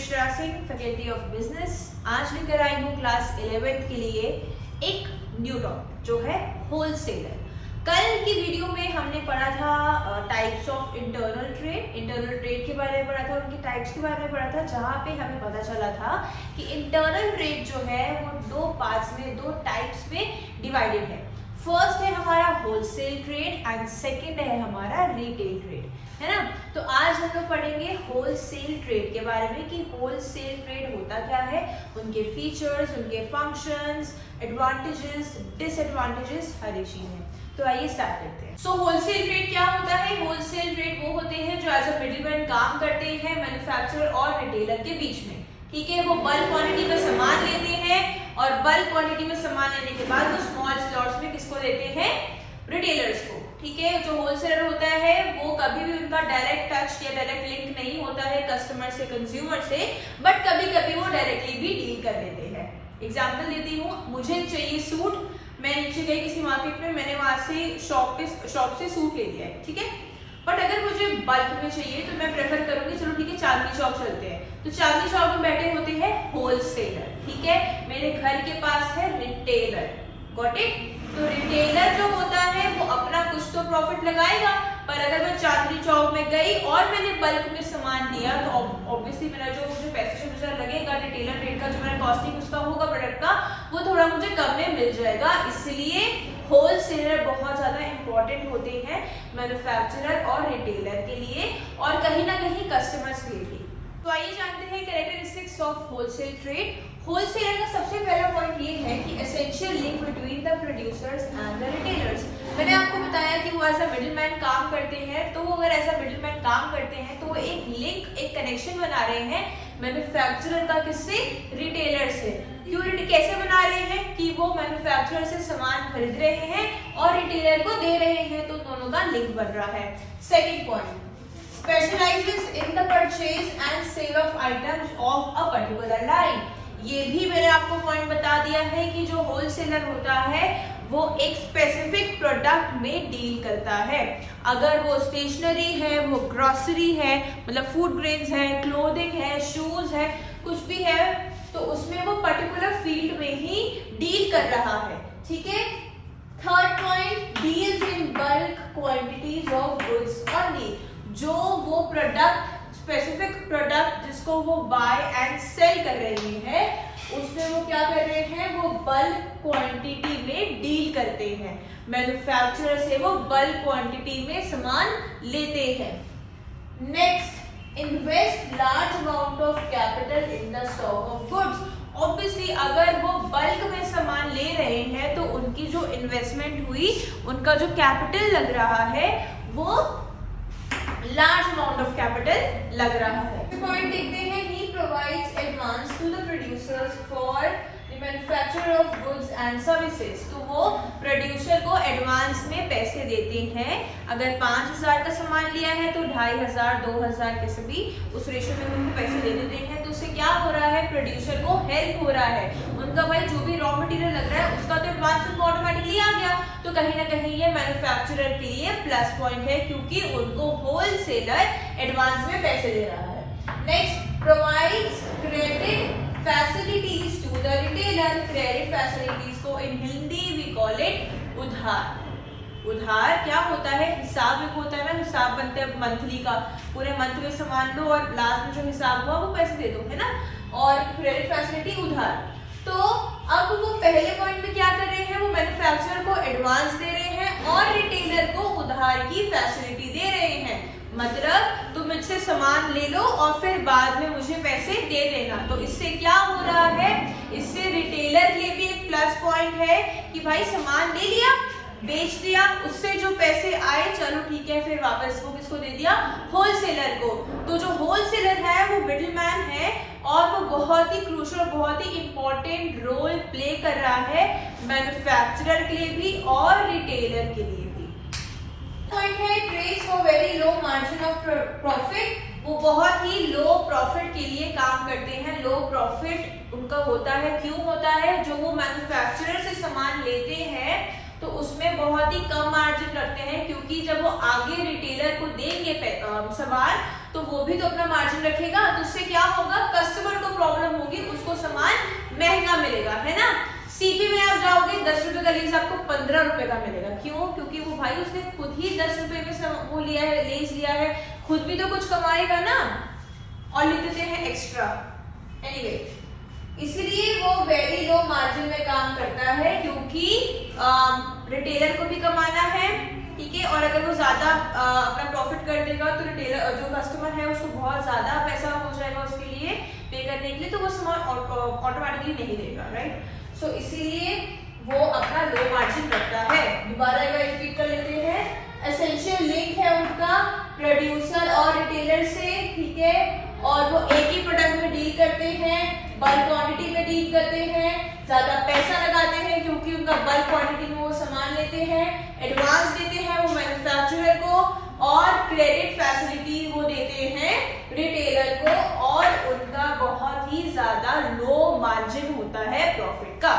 यशरा Singh, faculty of business. आज लेकर आई हूँ क्लास 11th के लिए एक न्यू टॉपिक जो है होलसेलर। कल की वीडियो में हमने पढ़ा था टाइप्स ऑफ इंटरनल ट्रेड के बारे में पढ़ा था, उनके टाइप्स के बारे में पढ़ा था, जहाँ पे हमें पता चला था कि इंटरनल ट्रेड जो है वो दो पार्ट्स में, दो टाइप्स में डिवाइडेड है। फर्स्ट है हमारा होलसेल ट्रेड एंड सेकंड है हमारा रिटेल ट्रेड, है ना। तो आज हम लोग पढ़ेंगे होलसेल ट्रेड के बारे में कि होलसेल ट्रेड होता क्या है, उनके फीचर्स, उनके फंक्शंस, एडवांटेजेस, डिसएडवांटेजेस, हर एक चीज है। तो आइए स्टार्ट करते हैं। सो होलसेल ट्रेड क्या होता है? होलसेल ट्रेड वो होते हैं जो एज अ मिडिलमैन काम करते हैं मैन्युफैक्चरर और रिटेलर के बीच में, ठीक है। वो बल्क क्वांटिटी में सामान लेते हैं और बल्क क्वांटिटी में सामान लेने के बाद वो स्मॉल स्लॉट्स में किसको देते हैं? रिटेलर्स को, ठीक है। जो होलसेलर होता है वो कभी भी उनका डायरेक्ट टच या डायरेक्ट लिंक नहीं होता है कस्टमर से, कंज्यूमर से, बट कभी कभी वो डायरेक्टली भी डील कर लेते हैं। एग्जाम्पल देती हूँ, मुझे चाहिए सूट, मैं नीचे गई किसी मार्केट में, मैंने वहां से शॉप से सूट ले लिया है, ठीक है। बट अगर मुझे बल्क में चाहिए तो मैं प्रेफर करूंगी, चलो ठीक है चांदनी चौक चलते हैं। तो चांदनी चौक में बैठे होते हैं होलसेलर, ठीक है। मेरे घर के पास है रिटेलर, गॉट इट। तो रिटेलर जो होता है वो अपना कुछ तो प्रॉफिट लगाएगा, पर अगर मैं चांदनी चौक में गई और मैंने बल्क में सामान लिया तो ऑब्वियसली मेरा जो मुझे पैसे मुझे लगेगा रिटेलर रेट का, जो मेरा कॉस्टिंग उसका होगा प्रोडक्ट का, वो थोड़ा मुझे कम में मिल जाएगा। इसलिए होलसेलर बहुत ज्यादा इंपॉर्टेंट होते हैं मैन्युफैक्चरर और रिटेलर के लिए और कहीं ना कहीं कस्टमर्स के लिए भी। तो आइए जानते हैं characteristics of wholesale trade. Wholesaler का सबसे पहला पॉइंट ये है कि essential link between the producers and the retailers. मैंने आपको बताया कि वो एज अ मिडिलमैन काम करते हैं, तो वो अगर एज अ मिडिलमैन काम करते हैं तो वो एक लिंक, एक कनेक्शन बना रहे हैं मैन्युफैक्चरर का किससे? रिटेलर से। क्यों, कैसे बना रहे हैं? कि वो मैन्युफैक्चरर से सामान खरीद रहे हैं और रिटेलर को दे रहे हैं, तो दोनों का लिंक बन रहा है। Second point, specializes in the purchase and sale of items of a particular line। ये भी मैंने आपको पॉइंट बता दिया है कि जो होलसेलर होता है वो एक स्पेसिफिक प्रोडक्ट में डील करता है। अगर वो स्टेशनरी है, वो ग्रोसरी है, मतलब फूड ग्रेन्स है, क्लोथिंग है, शूज है, कुछ भी है, तो उसमें वो पर्टिकुलर फील्ड में ही डील कर रहा है, ठीक है। Third point, deals in bulk quantities of goods only. जो वो प्रोडक्ट, स्पेसिफिक प्रोडक्ट जिसको वो बाय एंड सेल कर रहे हैं, उसमें वो क्या कर रहे हैं? वो बल्क क्वांटिटी में डील करते हैं। मैन्युफैक्चरर से वो बल्क क्वांटिटी में सामान लेते हैं। Next, invest large amount of capital in the stock of goods. Obviously अगर वो बल्क में सामान ले रहे हैं तो उनकी जो इन्वेस्टमेंट हुई, उनका जो कैपिटल लग रहा है वो लार्ज अमाउंट ऑफ कैपिटल लग रहा है। पॉइंट देखते हैं, he provides advance to the producers for the manufacture of goods and services. तो वो प्रोड्यूसर को एडवांस में पैसे देते हैं। अगर 5000 का सामान लिया है तो 2500, 2000 कैसे भी उस रेशियो में उनको पैसे दे देते हैं। तो उससे क्या हो रहा है? प्रोड्यूसर को हेल्प हो रहा है। उनका भाई जो भी रॉ मटेरियल लग रहा है उसका तो एडवांस उनको ऑटोमेटिकली आ गया, तो कहीं ना कहीं ये मैन्युफैक्चरर के लिए प्लस पॉइंट है क्योंकि उनको होलसेलर एडवांस में पैसे दे रहा है। Next, provides credit facilities to the retailer. Credit facilities को in Hindi we call it उधार। उधार क्या होता है? हिसाब एक होता है ना, हिसाब बनते हैं मंथली का, पूरे मंथ में सामान लो और लास्ट में जो हिसाब हुआ वो पैसे दे दो, है ना। और क्रेडिट फैसिलिटी उधार। तो अब वो पहले पॉइंट में क्या कर रहे हैं? वो मैन्युफैक्चरर को एडवांस दे रहे हैं और रिटेलर को उधार की फैसिलिटी दे रहे हैं। मतलब तुम मुझसे सामान ले लो और फिर बाद में मुझे पैसे दे देना। तो इससे क्या हो रहा है? इससे रिटेलर के लिए भी एक प्लस पॉइंट है कि भाई सामान ले लिया, बेच दिया, उससे जो पैसे आए चलो ठीक है, फिर वापस वो किसको दे दिया? होलसेलर को। तो जो होलसेलर है वो मिडिलमैन है और वो बहुत ही क्रूशियल, बहुत ही इंपॉर्टेंट रोल प्ले कर रहा है मैन्युफैक्चरर के लिए भी और रिटेलर के लिए भी। पॉइंट है, trades for very low margin of profit. वो बहुत ही लो प्रॉफिट के लिए काम करते हैं। लो प्रॉफिट उनका होता है, क्यों होता है? जो वो मैन्युफैक्चरर से सामान लेते हैं तो उसमें बहुत ही कम मार्जिन रखते हैं, क्योंकि जब वो आगे रिटेलर को देंगे सामान तो वो भी तो अपना मार्जिन रखेगा। तो उससे क्या होगा? कस्टमर प्रॉब्लम होगी, उसको सामान महंगा मिलेगा, है ना। सीपी में आप जाओगे 10 रुपए का लेस आपको 15 रुपए का मिलेगा। क्यों? क्योंकि वो भाई उसने खुद ही 10 रुपए में वो लिया है, लेस लिया है, खुद भी तो कुछ कमाएगा ना, और लिख देते हैं एक्स्ट्रा। एनीवे, इसलिए वो वेरी लो मार्जिन में काम करता है, क्योंकि रिटेलर को भी कमाना है, ठीक है। और अगर वो ज्यादा अपना प्रॉफिट कर देगा तो रिटेलर जो कस्टमर है उसको बहुत ज्यादा पैसा हो जाएगा उसके लिए पे करने के लिए, तो वो सामान ऑटोमेटिकली नहीं देगा, राइट। सो इसीलिए वो अपना लो मार्जिन रखता है। दोबारा एक बार रिपीट कर लेते हैं। एसेंशियल लिंक है उनका प्रोड्यूसर और रिटेलर से, ठीक है, और वो एक ही प्रोडक्ट में डील करते हैं, बल्क क्वांटिटी में डील करते हैं, ज्यादा पैसा लगाते हैं क्योंकि उनका बल्क क्वांटिटी में वो सामान लेते हैं, एडवांस देते हैं वो मैन्युफैक्चरर को, और क्रेडिट फैसिलिटी वो देते हैं रिटेलर को, और उनका बहुत ही ज्यादा लो मार्जिन होता है प्रॉफिट का।